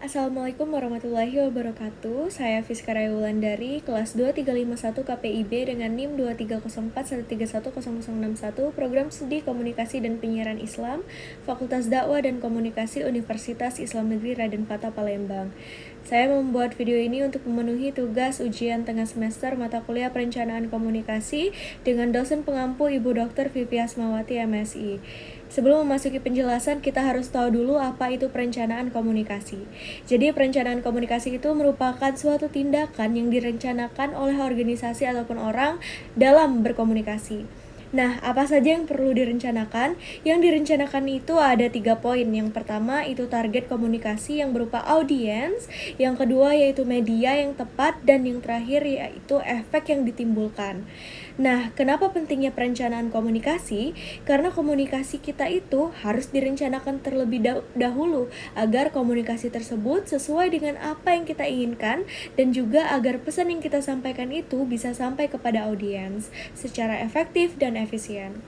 Assalamualaikum warahmatullahi wabarakatuh. Saya Fiskara Wulandari, kelas 2351 KPIB dengan NIM 2304131061, Program Studi Komunikasi dan Penyiaran Islam, Fakultas Dakwah dan Komunikasi Universitas Islam Negeri Raden Fatah Palembang. Saya membuat video ini untuk memenuhi tugas ujian tengah semester mata kuliah Perencanaan Komunikasi dengan dosen pengampu Ibu Dr. Vivi Asmawati MSI. Sebelum memasuki penjelasan, kita harus tahu dulu apa itu perencanaan komunikasi. Jadi, perencanaan komunikasi itu merupakan suatu tindakan yang direncanakan oleh organisasi ataupun orang dalam berkomunikasi. Nah, apa saja yang perlu direncanakan? Yang direncanakan itu ada 3 poin. Yang pertama itu target komunikasi yang berupa audiens, yang kedua yaitu media yang tepat, dan yang terakhir yaitu efek yang ditimbulkan. Nah, kenapa pentingnya perencanaan komunikasi? Karena komunikasi kita itu harus direncanakan terlebih dahulu agar komunikasi tersebut sesuai dengan apa yang kita inginkan dan juga agar pesan yang kita sampaikan itu bisa sampai kepada audiens secara efektif dan efisien,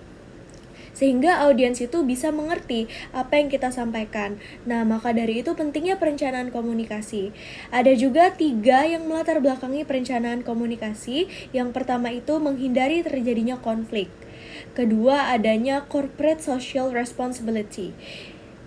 sehingga audiens itu bisa mengerti apa yang kita sampaikan. Nah, maka dari itu pentingnya perencanaan komunikasi. Ada juga 3 yang melatar belakangi perencanaan komunikasi. Yang pertama itu menghindari terjadinya konflik. Kedua, adanya corporate social responsibility.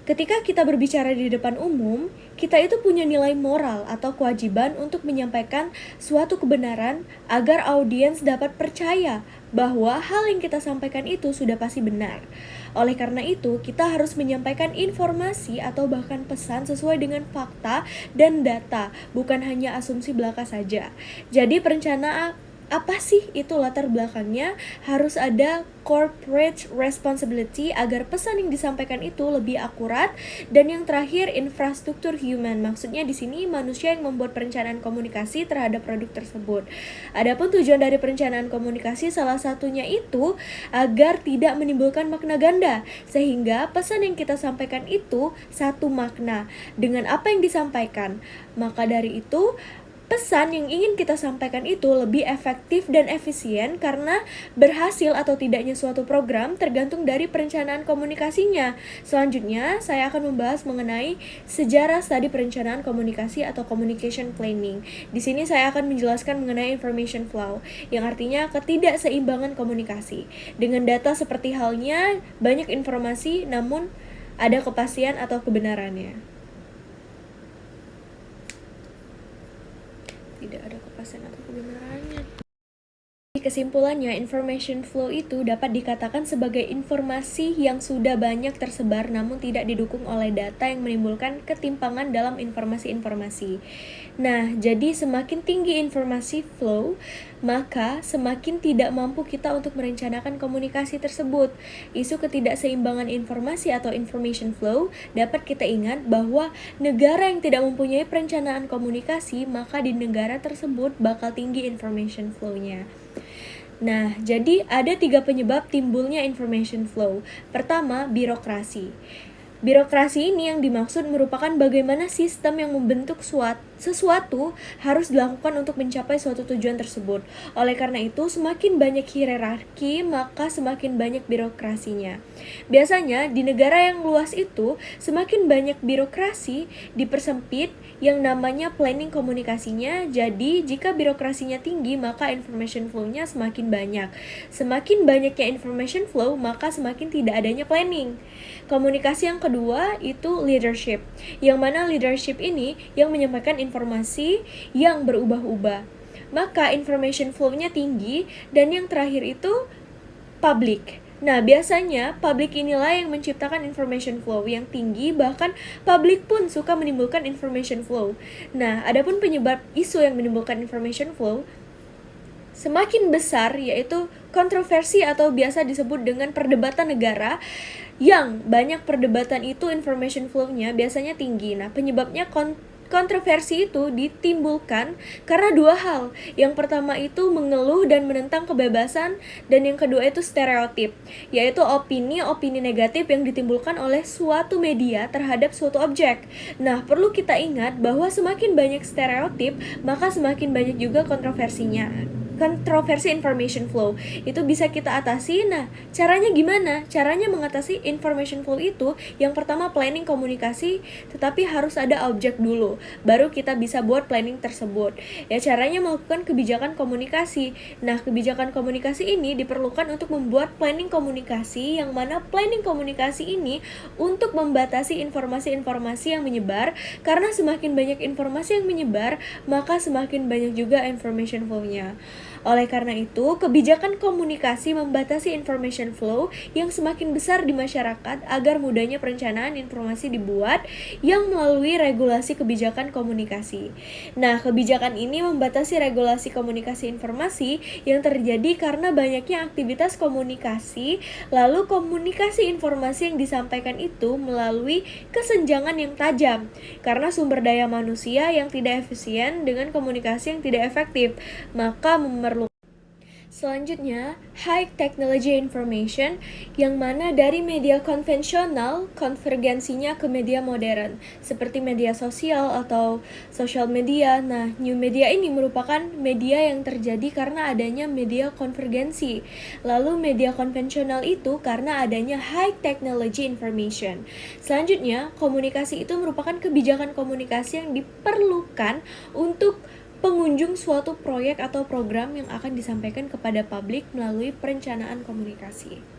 Ketika kita berbicara di depan umum, kita itu punya nilai moral atau kewajiban untuk menyampaikan suatu kebenaran agar audiens dapat percaya bahwa hal yang kita sampaikan itu sudah pasti benar. Oleh karena itu, kita harus menyampaikan informasi atau bahkan pesan sesuai dengan fakta dan data, bukan hanya asumsi belaka saja. Jadi perencanaan apa sih itu latar belakangnya? Harus ada corporate responsibility agar pesan yang disampaikan itu lebih akurat, dan yang terakhir infrastruktur human. Maksudnya di sini manusia yang membuat perencanaan komunikasi terhadap produk tersebut. Adapun tujuan dari perencanaan komunikasi salah satunya itu agar tidak menimbulkan makna ganda, sehingga pesan yang kita sampaikan itu satu makna dengan apa yang disampaikan. Maka dari itu pesan yang ingin kita sampaikan itu lebih efektif dan efisien karena berhasil atau tidaknya suatu program tergantung dari perencanaan komunikasinya. Selanjutnya, saya akan membahas mengenai sejarah studi perencanaan komunikasi atau communication planning. Di sini saya akan menjelaskan mengenai information flow, yang artinya ketidakseimbangan komunikasi. Dengan data seperti halnya banyak informasi namun ada kepastian atau kebenarannya. Tidak ada kepastian atau kebenarannya. Kesimpulannya, information flow itu dapat dikatakan sebagai informasi yang sudah banyak tersebar namun tidak didukung oleh data yang menimbulkan ketimpangan dalam informasi-informasi. Nah, jadi semakin tinggi informasi flow, maka semakin tidak mampu kita untuk merencanakan komunikasi tersebut. Isu ketidakseimbangan informasi atau information flow dapat kita ingat bahwa negara yang tidak mempunyai perencanaan komunikasi, maka di negara tersebut bakal tinggi information flow-nya. Nah, jadi ada 3 penyebab timbulnya information flow. Pertama, birokrasi. Birokrasi ini yang dimaksud merupakan bagaimana sistem yang membentuk sesuatu harus dilakukan untuk mencapai suatu tujuan tersebut. Oleh karena itu, semakin banyak hierarki, maka semakin banyak birokrasinya. Biasanya, di negara yang luas itu, semakin banyak birokrasi dipersempit yang namanya planning komunikasinya. Jadi, jika birokrasinya tinggi, maka information flow-nya semakin banyak. Semakin banyaknya information flow, maka semakin tidak adanya planning. Komunikasi yang kedua itu leadership, yang mana leadership ini yang menyampaikan informasi yang berubah-ubah. Maka information flow-nya tinggi, dan yang terakhir itu public. Nah, biasanya public inilah yang menciptakan information flow yang tinggi, bahkan public pun suka menimbulkan information flow. Nah, adapun penyebab isu yang menimbulkan information flow semakin besar, yaitu kontroversi atau biasa disebut dengan perdebatan negara, yang banyak perdebatan itu information flow-nya biasanya tinggi. Nah, penyebabnya kontroversi itu ditimbulkan karena 2 hal. Yang pertama itu mengeluh dan menentang kebebasan, dan yang kedua itu stereotip, yaitu opini negatif yang ditimbulkan oleh suatu media terhadap suatu objek. Nah, perlu kita ingat bahwa semakin banyak stereotip, maka semakin banyak juga kontroversinya. kontroversi information flow. Itu bisa kita atasi. Nah, caranya gimana? Caranya mengatasi information flow itu, yang pertama planning komunikasi, tetapi harus ada objek dulu, baru kita bisa buat planning tersebut. Ya, caranya melakukan kebijakan komunikasi. Nah, kebijakan komunikasi ini diperlukan untuk membuat planning komunikasi, yang mana planning komunikasi ini untuk membatasi informasi-informasi yang menyebar, karena semakin banyak informasi yang menyebar, maka semakin banyak juga information flow-nya. Oleh karena itu, kebijakan komunikasi membatasi information flow yang semakin besar di masyarakat agar mudahnya perencanaan informasi dibuat yang melalui regulasi kebijakan komunikasi. Nah, kebijakan ini membatasi regulasi komunikasi informasi yang terjadi karena banyaknya aktivitas komunikasi, lalu komunikasi informasi yang disampaikan itu melalui kesenjangan yang tajam karena sumber daya manusia yang tidak efisien dengan komunikasi yang tidak efektif, maka selanjutnya, high technology information, yang mana dari media konvensional konvergensinya ke media modern, seperti media sosial atau social media. Nah, new media ini merupakan media yang terjadi karena adanya media konvergensi. Lalu media konvensional itu karena adanya high technology information. Selanjutnya, komunikasi itu merupakan kebijakan komunikasi yang diperlukan untuk pengunjung suatu proyek atau program yang akan disampaikan kepada publik melalui perencanaan komunikasi.